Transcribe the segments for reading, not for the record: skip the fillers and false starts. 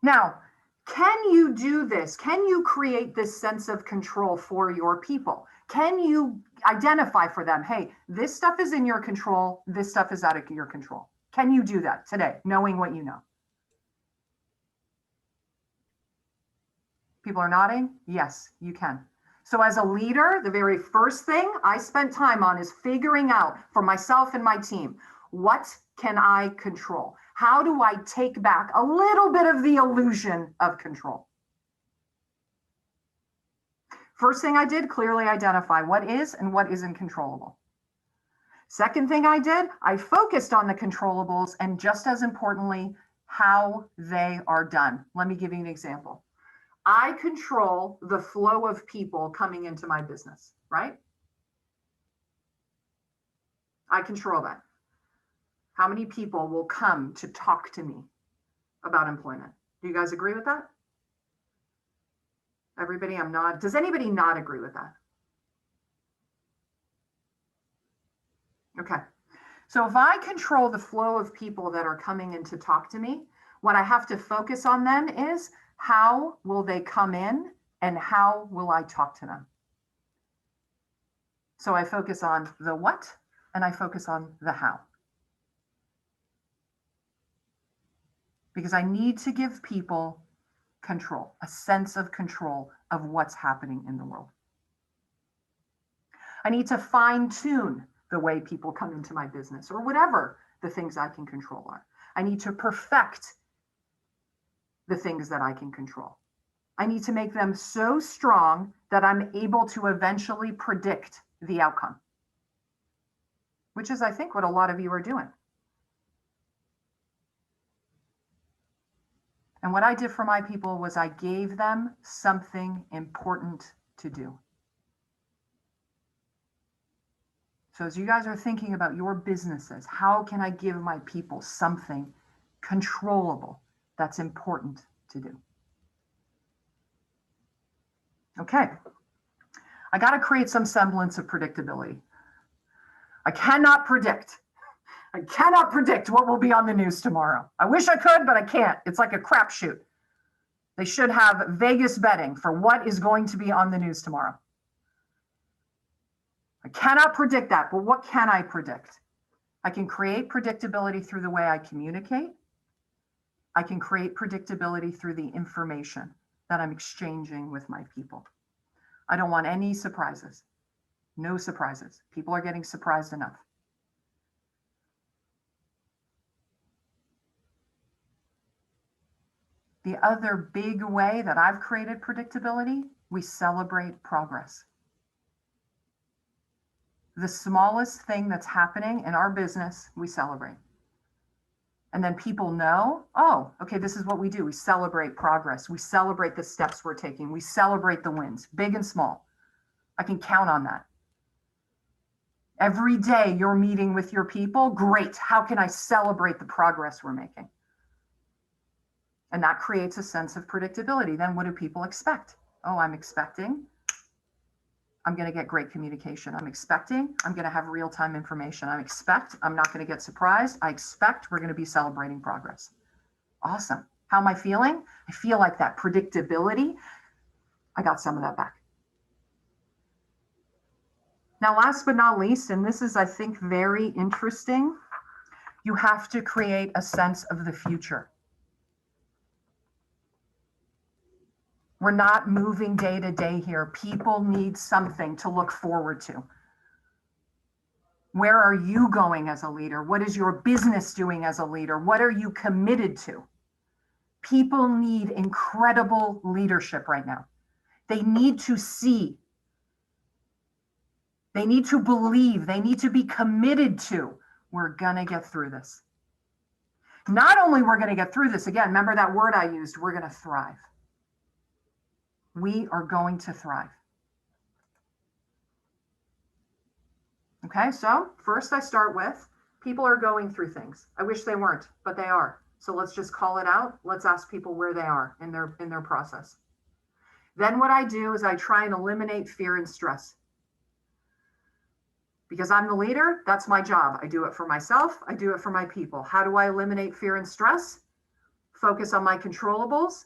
Now, can you do this? Can you create this sense of control for your people? Can you identify for them, hey, this stuff is in your control, this stuff is out of your control? Can you do that today, knowing what you know? People are nodding. Yes, you can. So as a leader, the very first thing I spent time on is figuring out for myself and my team, what can I control? How do I take back a little bit of the illusion of control? First thing I did, clearly identify what is and what isn't controllable. Second thing I did, I focused on the controllables and just as importantly, how they are done. Let me give you an example. I control the flow of people coming into my business, right? I control that. How many people will come to talk to me about employment? Do you guys agree with that? Everybody, I'm not. Does anybody not agree with that? Okay. So if I control the flow of people that are coming in to talk to me, what I have to focus on then is how will they come in and how will I talk to them? So I focus on the what and I focus on the how. Because I need to give people control, a sense of control of what's happening in the world. I need to fine tune the way people come into my business or whatever the things I can control are. I need to perfect the things that I can control. I need to make them so strong that I'm able to eventually predict the outcome, which is, I think, what a lot of you are doing. And what I did for my people was I gave them something important to do. So as you guys are thinking about your businesses, how can I give my people something controllable that's important to do? Okay, I got to create some semblance of predictability. I cannot predict what will be on the news tomorrow. I wish I could, but I can't. It's like a crapshoot. They should have Vegas betting for what is going to be on the news tomorrow. I cannot predict that, but what can I predict? I can create predictability through the way I communicate. I can create predictability through the information that I'm exchanging with my people. I don't want any surprises. No surprises. People are getting surprised enough. The other big way that I've created predictability, we celebrate progress. The smallest thing that's happening in our business, we celebrate. And then people know, oh, okay, this is what we do. We celebrate progress. We celebrate the steps we're taking. We celebrate the wins, big and small. I can count on that. Every day you're meeting with your people, great. How can I celebrate the progress we're making? And that creates a sense of predictability. Then what do people expect? Oh, I'm expecting I'm going to get great communication. I'm expecting I'm going to have real-time information. I'm not going to get surprised. I expect we're going to be celebrating progress. Awesome. How am I feeling? I feel like that predictability. I got some of that back. Now, last but not least, and this is, I think, very interesting, you have to create a sense of the future. We're not moving day to day here. People need something to look forward to. Where are you going as a leader? What is your business doing as a leader? What are you committed to? People need incredible leadership right now. They need to see. They need to believe. They need to be committed to. We're going to get through this. Not only we're going to get through this, again, remember that word I used, we're going to thrive. We are going to thrive. Okay, so first I start with people are going through things. I wish they weren't, but they are. So let's just call it out. Let's ask people where they are in their process. Then what I do is I try and eliminate fear and stress. Because I'm the leader, that's my job. I do it for myself. I do it for my people. How do I eliminate fear and stress? focus on my controllables,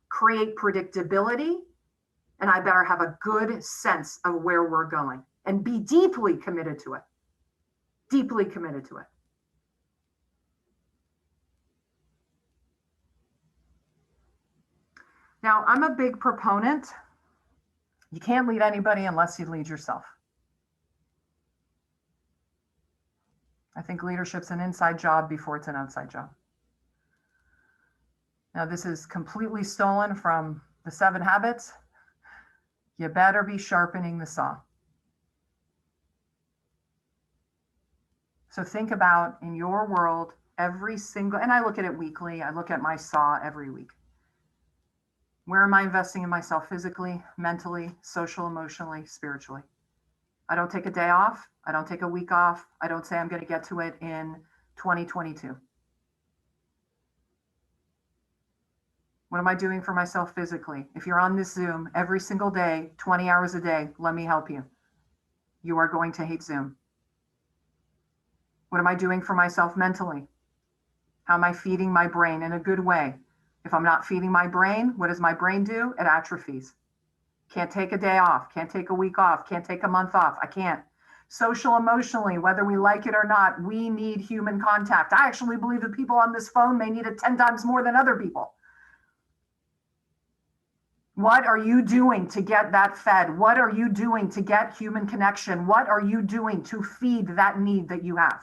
create predictability, and I better have a good sense of where we're going and be deeply committed to it. Deeply committed to it. Now, I'm a big proponent. You can't lead anybody unless you lead yourself. I think leadership's an inside job before it's an outside job. Now, this is completely stolen from the 7 Habits. You better be sharpening the saw. So think about in your world, every single, and I look at it weekly, I look at my saw every week. Where am I investing in myself physically, mentally, social, emotionally, spiritually? I don't take a day off. I don't take a week off. I don't say I'm going to get to it in 2022. What am I doing for myself physically? If you're on this Zoom every single day, 20 hours a day, let me help you. You are going to hate Zoom. What am I doing for myself mentally? How am I feeding my brain in a good way? If I'm not feeding my brain, what does my brain do? It atrophies. Can't take a day off, can't take a week off, can't take a month off. I can't. Social, emotionally, whether we like it or not, we need human contact. I actually believe that people on this phone may need it 10 times more than other people. What are you doing to get that fed? What are you doing to get human connection? What are you doing to feed that need that you have?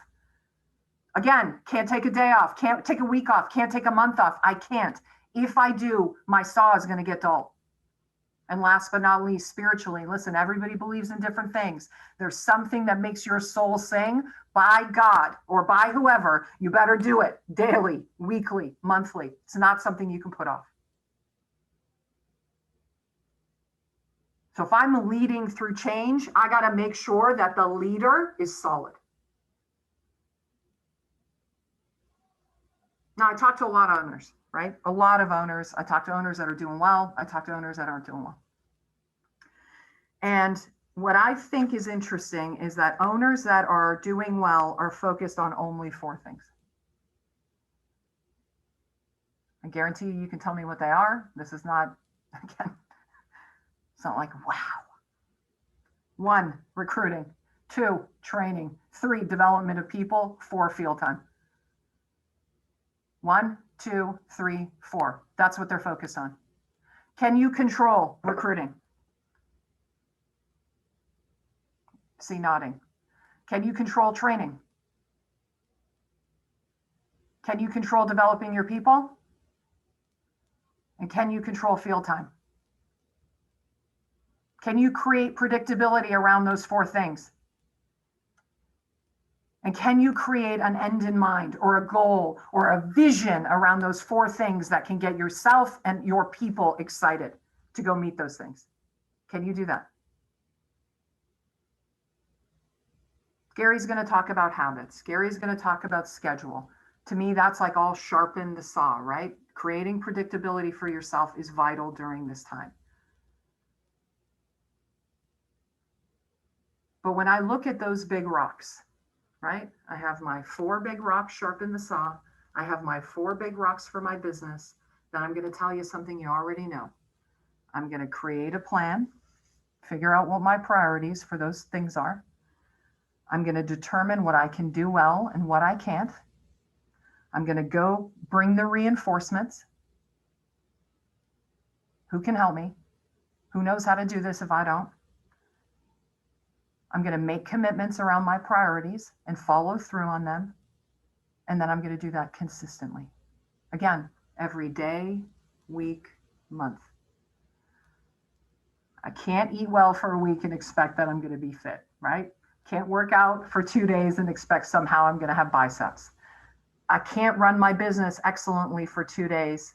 Again, can't take a day off, can't take a week off, can't take a month off. I can't. If I do, my saw is going to get dull. And last but not least, spiritually, listen, everybody believes in different things. There's something that makes your soul sing. By God or by whoever, you better do it daily, weekly, monthly. It's not something you can put off. So if I'm leading through change, I got to make sure that the leader is solid. Now, I talk to a lot of owners, right? A lot of owners. I talk to owners that are doing well. I talk to owners that aren't doing well. And what I think is interesting is that owners that are doing well are focused on only 4 things. I guarantee you can tell me what they are. This is not, again, it's not like, wow. 1, recruiting. 2, training. 3, development of people. 4, field time. 1, 2, 3, 4. That's what they're focused on. Can you control recruiting? See nodding. Can you control training? Can you control developing your people? And can you control field time? Can you create predictability around those 4 things? And can you create an end in mind or a goal or a vision around those 4 things that can get yourself and your people excited to go meet those things? Can you do that? Gary's going to talk about habits. Gary's going to talk about schedule. To me, that's like all sharpen the saw, right? Creating predictability for yourself is vital during this time. But when I look at those big rocks, right? I have my 4 big rocks, sharpen the saw. I have my 4 big rocks for my business. Then I'm going to tell you something you already know. I'm going to create a plan, figure out what my priorities for those things are. I'm going to determine what I can do well and what I can't. I'm going to go bring the reinforcements. Who can help me? Who knows how to do this if I don't? I'm going to make commitments around my priorities and follow through on them. And then I'm going to do that consistently. Again, every day, week, month. I can't eat well for a week and expect that I'm going to be fit, right? Can't work out for 2 days and expect somehow I'm going to have biceps. I can't run my business excellently for 2 days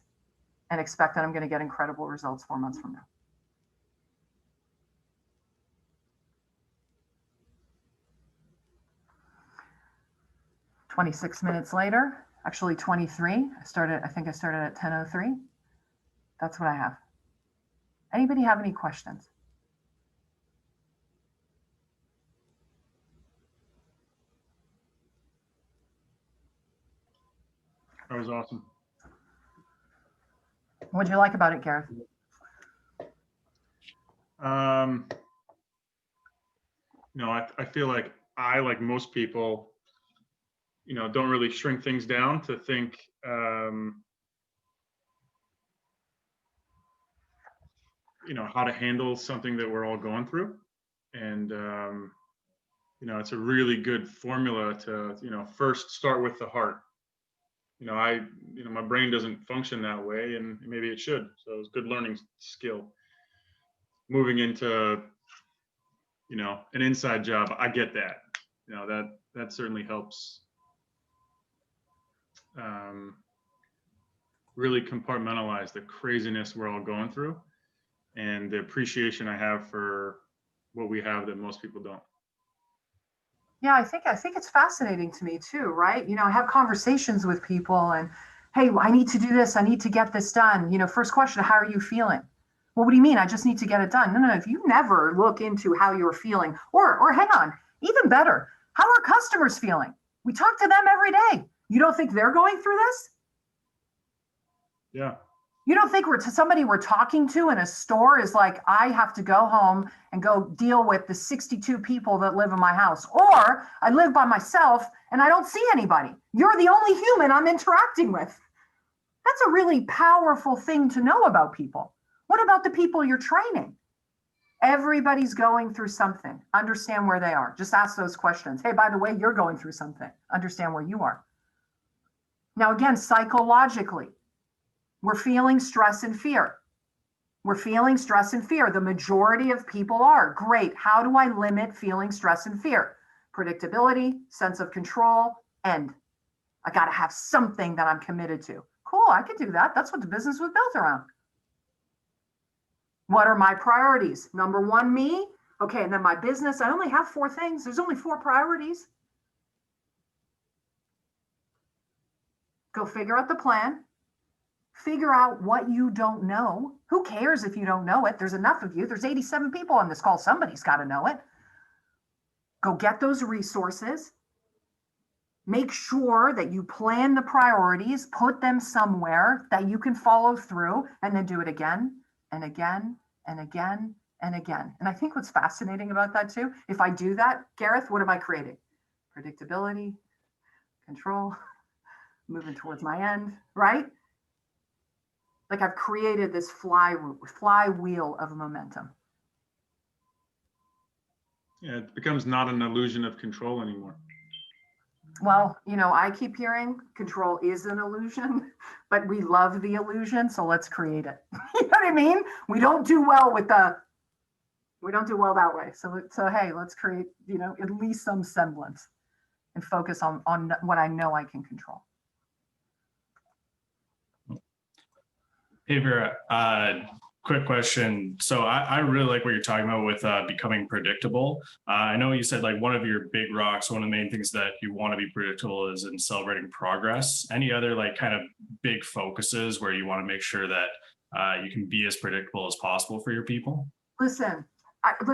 and expect that I'm going to get incredible results 4 months from now. "26 minutes later, actually 23. I think I started at 10:03. That's what I have. Anybody have any questions? That was awesome. What do you like about it, Gareth? I feel like I, like most people, don't really shrink things down to think, how to handle something that we're all going through. And, it's a really good formula to, first start with the heart. My brain doesn't function that way, and maybe it should. So it's a good learning skill. Moving into, an inside job, I get that. That certainly helps really compartmentalize the craziness we're all going through and the appreciation I have for what we have that most people don't. Yeah, I think it's fascinating to me too, right? I have conversations with people and, hey, I need to do this. I need to get this done. First question, how are you feeling? Well, what do you mean? I just need to get it done. No. If you never look into how you're feeling, or hang on, even better, how are customers feeling? We talk to them every day. You don't think they're going through this? Yeah. You don't think somebody we're talking to in a store is like, I have to go home and go deal with the 62 people that live in my house, or I live by myself and I don't see anybody. You're the only human I'm interacting with. That's a really powerful thing to know about people. What about the people you're training? Everybody's going through something. Understand where they are. Just ask those questions. Hey, by the way, you're going through something. Understand where you are. Now, again, psychologically, we're feeling stress and fear. We're feeling stress and fear. The majority of people are. Great. How do I limit feeling stress and fear? Predictability, sense of control, end. I got to have something that I'm committed to. Cool, I can do that. That's what the business was built around. What are my priorities? Number one, me. Okay, and then my business, I only have 4 things. There's only 4 priorities. Go figure out the plan. Figure out what you don't know. Who cares if you don't know it? There's enough of you. There's 87 people on this call. Somebody's got to know it. Go get those resources. Make sure that you plan the priorities, put them somewhere that you can follow through, and then do it again and again and again and again. And I think what's fascinating about that too, if I do that, Gareth, what am I creating? Predictability, control, moving towards my end, right? Like I've created this flywheel of momentum. Yeah, it becomes not an illusion of control anymore. Well, I keep hearing control is an illusion, but we love the illusion, so let's create it. You know what I mean? We don't do well that way. So hey, let's create, at least some semblance and focus on what I know I can control. Hey, Vera, quick question. So I really like what you're talking about with becoming predictable. I know you said like one of your big rocks, one of the main things that you want to be predictable is in celebrating progress. Any other like kind of big focuses where you want to make sure that you can be as predictable as possible for your people? Listen,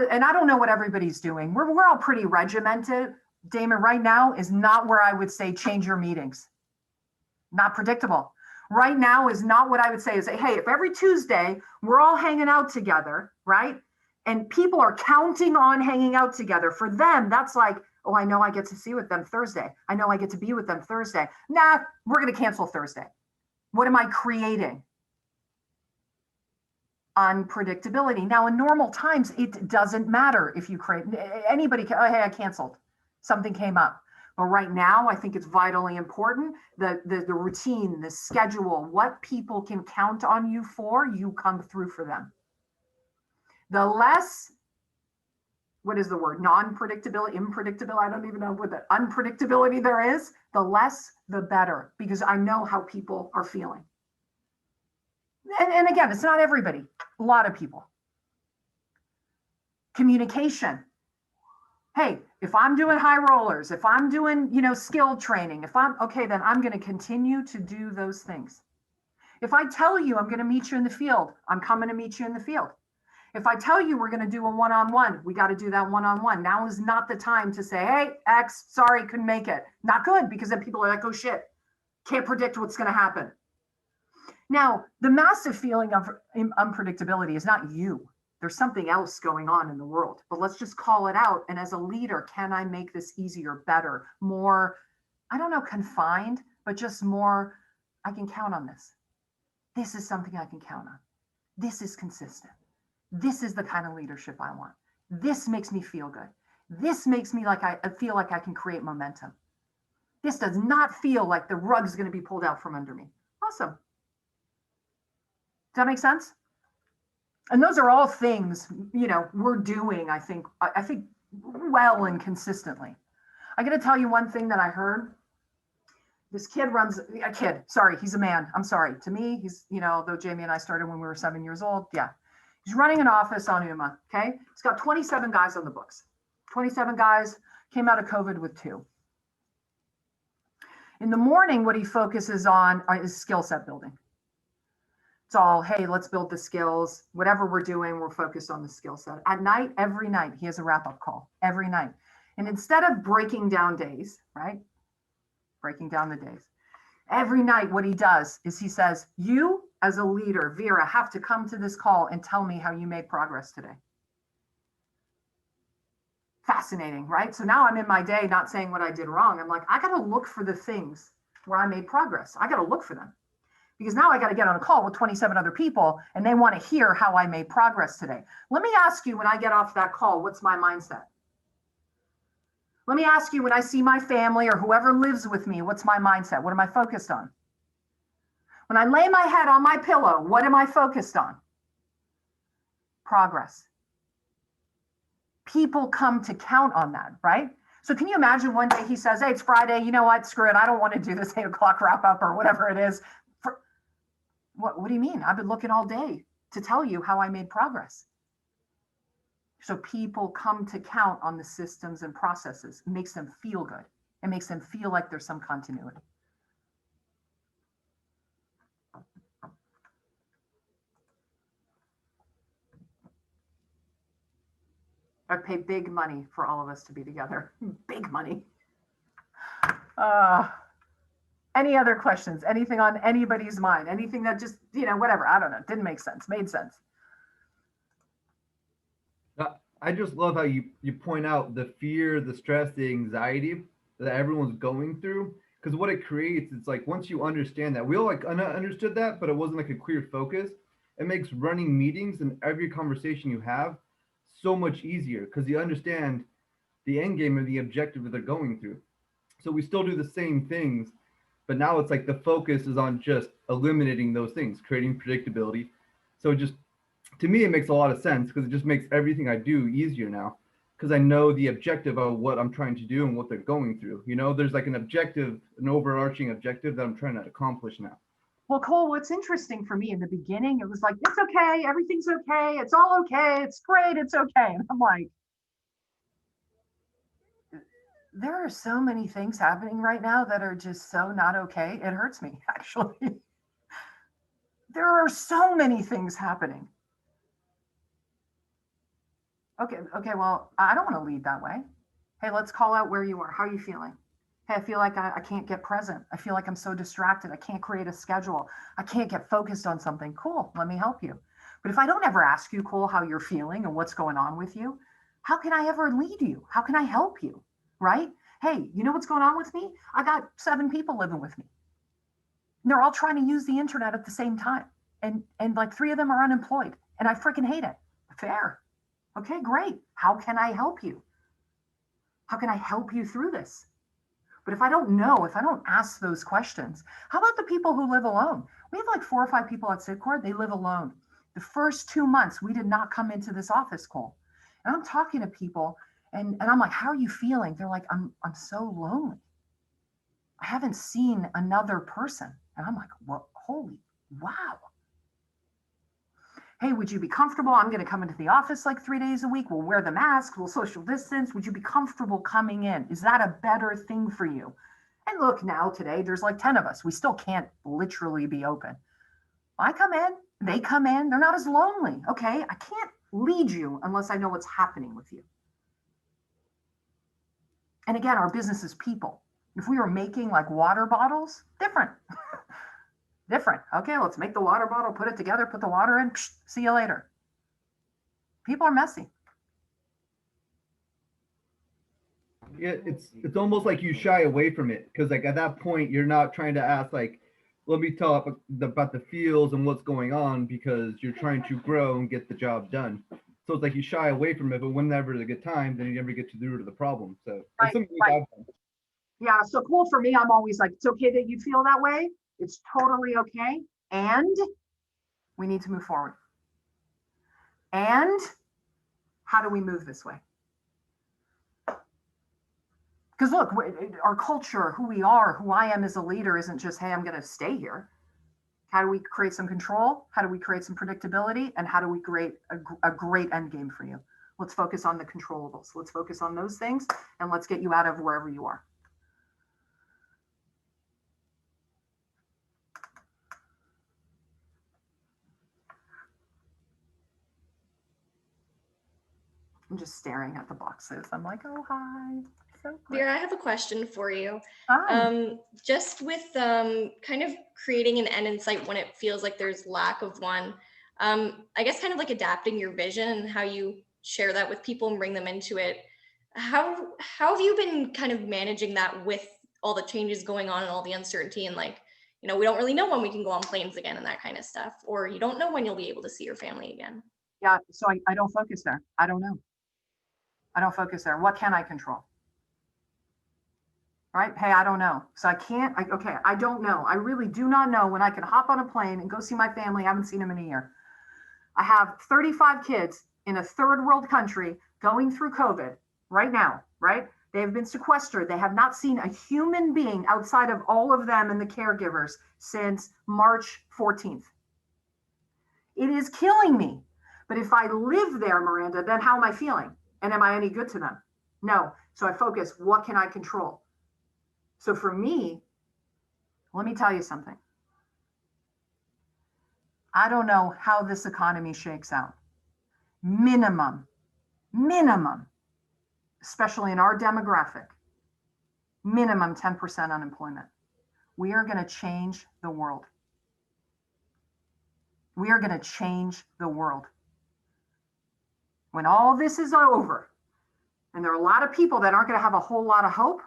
and I don't know what everybody's doing. We're all pretty regimented. Damon, right now is not where I would say change your meetings. Not predictable. Right now is not what I would say is, hey, if every Tuesday we're all hanging out together, right? And people are counting on hanging out together. For them, that's like, oh, I know I get to see with them Thursday. I know I get to be with them Thursday. Nah, we're going to cancel Thursday. What am I creating? Unpredictability. Now, in normal times, it doesn't matter if you create, anybody, oh, hey, I canceled. Something came up. But right now, I think it's vitally important that the routine, the schedule, what people can count on you for, you come through for them. The less, what is the word? Non-predictability, unpredictable. I don't even know what the unpredictability there is. The less, the better, because I know how people are feeling. And again, it's not everybody, a lot of people. Communication. Hey, if I'm doing high rollers, if I'm doing, skill training, then I'm going to continue to do those things. If I tell you I'm going to meet you in the field, I'm coming to meet you in the field. If I tell you we're going to do a one-on-one, we got to do that one-on-one. Now is not the time to say, hey, X, sorry, couldn't make it. Not good, because then people are like, oh shit, can't predict what's going to happen. Now, the massive feeling of unpredictability is not you. There's something else going on in the world, but let's just call it out. And as a leader, can I make this easier, better, more, I don't know, confined, but just more, I can count on this. This is something I can count on. This is consistent. This is the kind of leadership I want. This makes me feel good. This makes me like I feel like I can create momentum. This does not feel like the rug's going to be pulled out from under me. Awesome. Does that make sense? And those are all things, we're doing, I think well and consistently. I got to tell you one thing that I heard. This kid he's a man. I'm sorry. To me, he's, though Jamie and I started when we were 7 years old. Yeah. He's running an office on UMA. Okay. He's got 27 guys on the books. 27 guys, came out of COVID with 2. In the morning, what he focuses on is skill set building. It's all, hey, let's build the skills. Whatever we're doing, we're focused on the skill set. At night, every night, he has a wrap-up call every night. And instead of breaking down days, right? Breaking down the days. Every night, what he does is he says, you as a leader, Vera, have to come to this call and tell me how you made progress today. Fascinating, right? So now I'm in my day not saying what I did wrong. I'm like, I got to look for the things where I made progress. I got to look for them. Because now I got to get on a call with 27 other people and they want to hear how I made progress today. Let me ask you, when I get off that call, what's my mindset? Let me ask you, when I see my family or whoever lives with me, what's my mindset? What am I focused on? When I lay my head on my pillow, what am I focused on? Progress. People come to count on that, right? So can you imagine one day he says, hey, it's Friday. You know what? Screw it. I don't want to do this 8 o'clock wrap up or whatever it is. What do you mean? I've been looking all day to tell you how I made progress. So people come to count on the systems and processes. It makes them feel good. It makes them feel like there's some continuity. I'd pay big money for all of us to be together. Big money. Any other questions? Anything on anybody's mind? Anything that just, whatever, I don't know, didn't make sense, made sense. I just love how you point out the fear, the stress, the anxiety that everyone's going through. Because what it creates, it's like once you understand that, we all understood that, but it wasn't like a clear focus. It makes running meetings and every conversation you have so much easier because you understand the end game or the objective that they're going through. So we still do the same things, but now it's like the focus is on just eliminating those things, creating predictability. So to me, it makes a lot of sense because it just makes everything I do easier now because I know the objective of what I'm trying to do and what they're going through. There's like an objective, an overarching objective that I'm trying to accomplish now. Well, Cole, what's interesting for me in the beginning, it was like, it's okay, everything's okay, it's all okay, it's great, it's okay. And I'm like, there are so many things happening right now that are just so not okay. It hurts me, actually. There are so many things happening. Okay, well, I don't want to lead that way. Hey, let's call out where you are. How are you feeling? Hey, I feel like I can't get present. I feel like I'm so distracted. I can't create a schedule. I can't get focused on something. Cool, let me help you. But if I don't ever ask you, Cole, how you're feeling and what's going on with you, how can I ever lead you? How can I help you, right? Hey, you know what's going on with me? I got 7 people living with me. And they're all trying to use the internet at the same time. And like 3 of them are unemployed. And I freaking hate it. Fair. Okay, great. How can I help you? How can I help you through this? But if I don't know, if I don't ask those questions, how about the people who live alone? We have like 4 or 5 people at Sidcord. They live alone. The first 2 months, we did not come into this office, Cole. And I'm talking to people and I'm like, how are you feeling? They're like, I'm so lonely. I haven't seen another person. And I'm like, well, holy wow. Hey, would you be comfortable? I'm going to come into the office like 3 days a week. We'll wear the mask. We'll social distance. Would you be comfortable coming in? Is that a better thing for you? And look, now today, there's like 10 of us. We still can't literally be open. I come in, they come in. They're not as lonely. Okay, I can't lead you unless I know what's happening with you. And again, our business is people. If we were making like water bottles, different. Different. Okay, let's make the water bottle, put it together, put the water in, psh, see you later. People are messy. Yeah, it's almost like you shy away from it because like at that point you're not trying to ask like, let me talk about the feels and what's going on because you're trying to grow and get the job done. So it's like you shy away from it, but whenever it's a good time, then you never get to the root of the problem. So it's Right, something right. I've done. Yeah, so cool for me. I'm always like, it's okay that you feel that way. It's totally okay. And we need to move forward. And how do we move this way? Because look, our culture, who we are, who I am as a leader isn't just, hey, I'm going to stay here. How do we create some control? How do we create some predictability? And how do we create a great end game for you? Let's focus on the controllables. Let's focus on those things and let's get you out of wherever you are. I'm just staring at the boxes. I'm like, oh, hi. So great. Vera, I have a question for you. Hi. Just with kind of creating an end in sight when it feels like there's lack of one, I guess kind of like adapting your vision and how you share that with people and bring them into it. How have you been kind of managing that with all the changes going on and all the uncertainty and like, you know, we don't really know when we can go on planes again and that kind of stuff, or you don't know when you'll be able to see your family again. Yeah, so I don't focus there. I don't know. I don't focus there. What can I control? Right? Hey, I don't know. So okay, I don't know. I really do not know when I can hop on a plane and go see my family. I haven't seen them in a year. I have 35 kids in a third world country going through COVID right now, right? They have been sequestered. They have not seen a human being outside of all of them and the caregivers since March 14th. It is killing me. But if I live there, Miranda, then how am I feeling? And am I any good to them? No. So I focus, what can I control? So for me, let me tell you something. I don't know how this economy shakes out. Minimum, especially in our demographic, minimum 10% unemployment. We are going to change the world. We are going to change the world. When all this is over, and there are a lot of people that aren't going to have a whole lot of hope,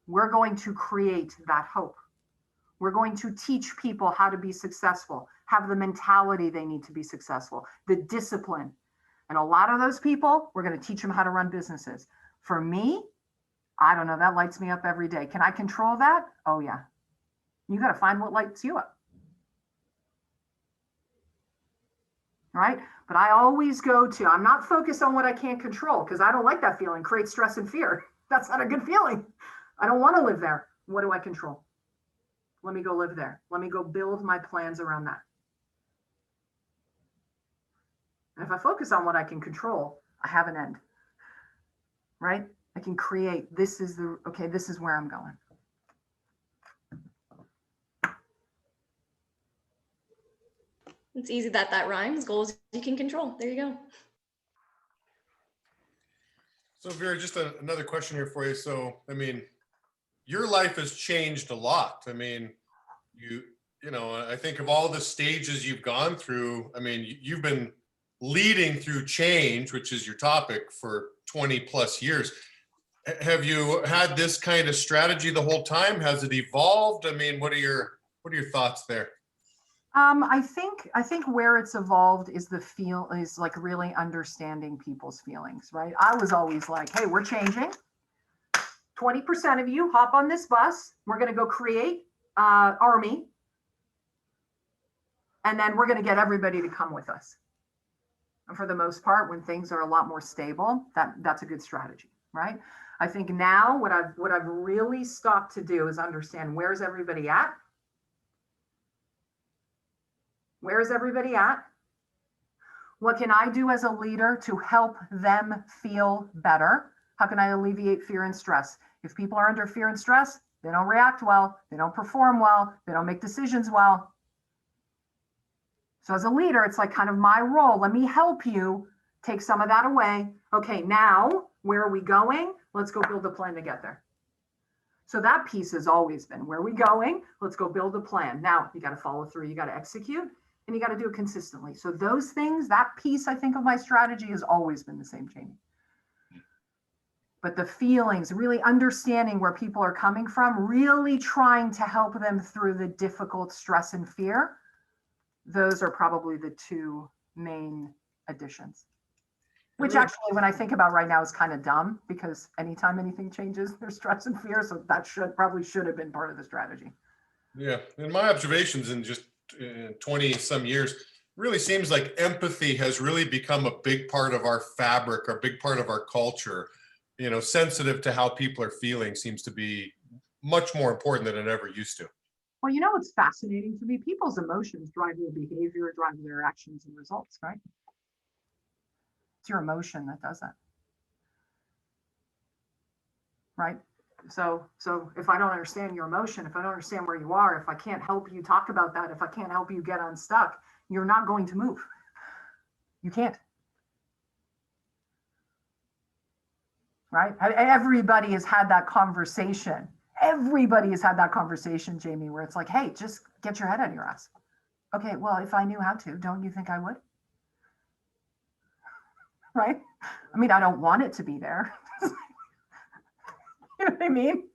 we're going to create that hope. We're going to teach people how to be successful, have the mentality they need to be successful, the discipline. And a lot of those people, we're going to teach them how to run businesses. For me, I don't know, that lights me up every day. Can I control that? Oh, yeah. You got to find what lights you up. Right? But I always go to, I'm not focused on what I can't control because I don't like that feeling. Creates stress and fear. That's not a good feeling. I don't want to live there. What do I control? Let me go live there. Let me go build my plans around that. And if I focus on what I can control, I have an end. Right? I can create, this is where I'm going. It's easy that rhymes. Goals you can control. There you go. So Vera, just another question here for you. So, I mean, your life has changed a lot. I mean, you know, I think of all the stages you've gone through. I mean, you've been leading through change, which is your topic, for 20 plus years. Have you had this kind of strategy the whole time? Has it evolved? I mean, what are your thoughts there? I think where it's evolved is is like really understanding people's feelings, right? I was always like, hey, we're changing. 20% of you hop on this bus. We're going to go create army. And then we're going to get everybody to come with us. And for the most part, when things are a lot more stable, that's a good strategy, right? I think now what I've really stopped to do is understand where's everybody at? Where is everybody at? What can I do as a leader to help them feel better? How can I alleviate fear and stress? If people are under fear and stress, they don't react well, they don't perform well, they don't make decisions well. So as a leader, it's like kind of my role. Let me help you take some of that away. Okay, now where are we going? Let's go build a plan to get there. So that piece has always been, where are we going? Let's go build a plan. Now you got to follow through, you got to execute, and you got to do it consistently. So those things, that piece, I think, of my strategy has always been the same, Jamie. But the feelings, really understanding where people are coming from, really trying to help them through the difficult stress and fear, those are probably the two main additions. Which actually, when I think about right now, is kind of dumb, because anytime anything changes, there's stress and fear. So that probably should have been part of the strategy. Yeah. And my observations in just 20 some years, really seems like empathy has really become a big part of our fabric, or a big part of our culture. You know, sensitive to how people are feeling seems to be much more important than it ever used to. Well, you know what's fascinating to me? People's emotions drive their behavior, drive their actions and results, right? It's your emotion that does that. Right? So if I don't understand your emotion, if I don't understand where you are, if I can't help you talk about that, if I can't help you get unstuck, you're not going to move. You can't. Right? Everybody has had that conversation. Everybody has had that conversation, Jamie, where it's like, hey, just get your head out of your ass. Okay, well, if I knew how to, don't you think I would? Right? I mean, I don't want it to be there. You know what I mean?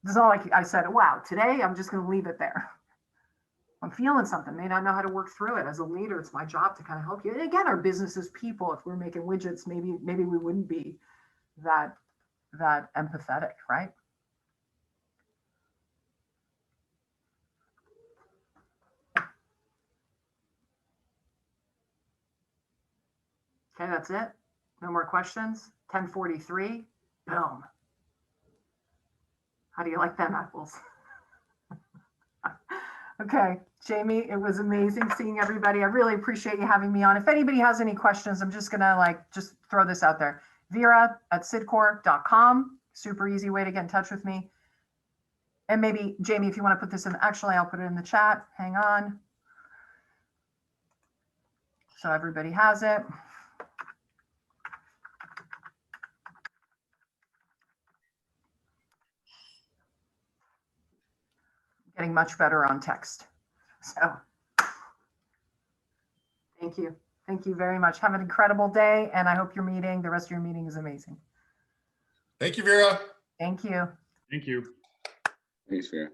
It's not like I said, wow, today I'm just going to leave it there. I'm feeling something, may not know how to work through it. As a leader, it's my job to kind of help you. And again, our business is people. If we're making widgets, maybe we wouldn't be that empathetic, right? Okay, that's it. No more questions. 10:43. Boom. How do you like them apples? Okay, Jamie, it was amazing seeing everybody. I really appreciate you having me on. If anybody has any questions, I'm just gonna just throw this out there. Vera@sidcore.com. Super easy way to get in touch with me. And maybe, Jamie, if you want to put this in, actually, I'll put it in the chat. Hang on. So everybody has it. Getting much better on text. So thank you. Thank you very much. Have an incredible day. And I hope the rest of your meeting is amazing. Thank you, Vera. Thank you. Thank you. Thanks, Vera.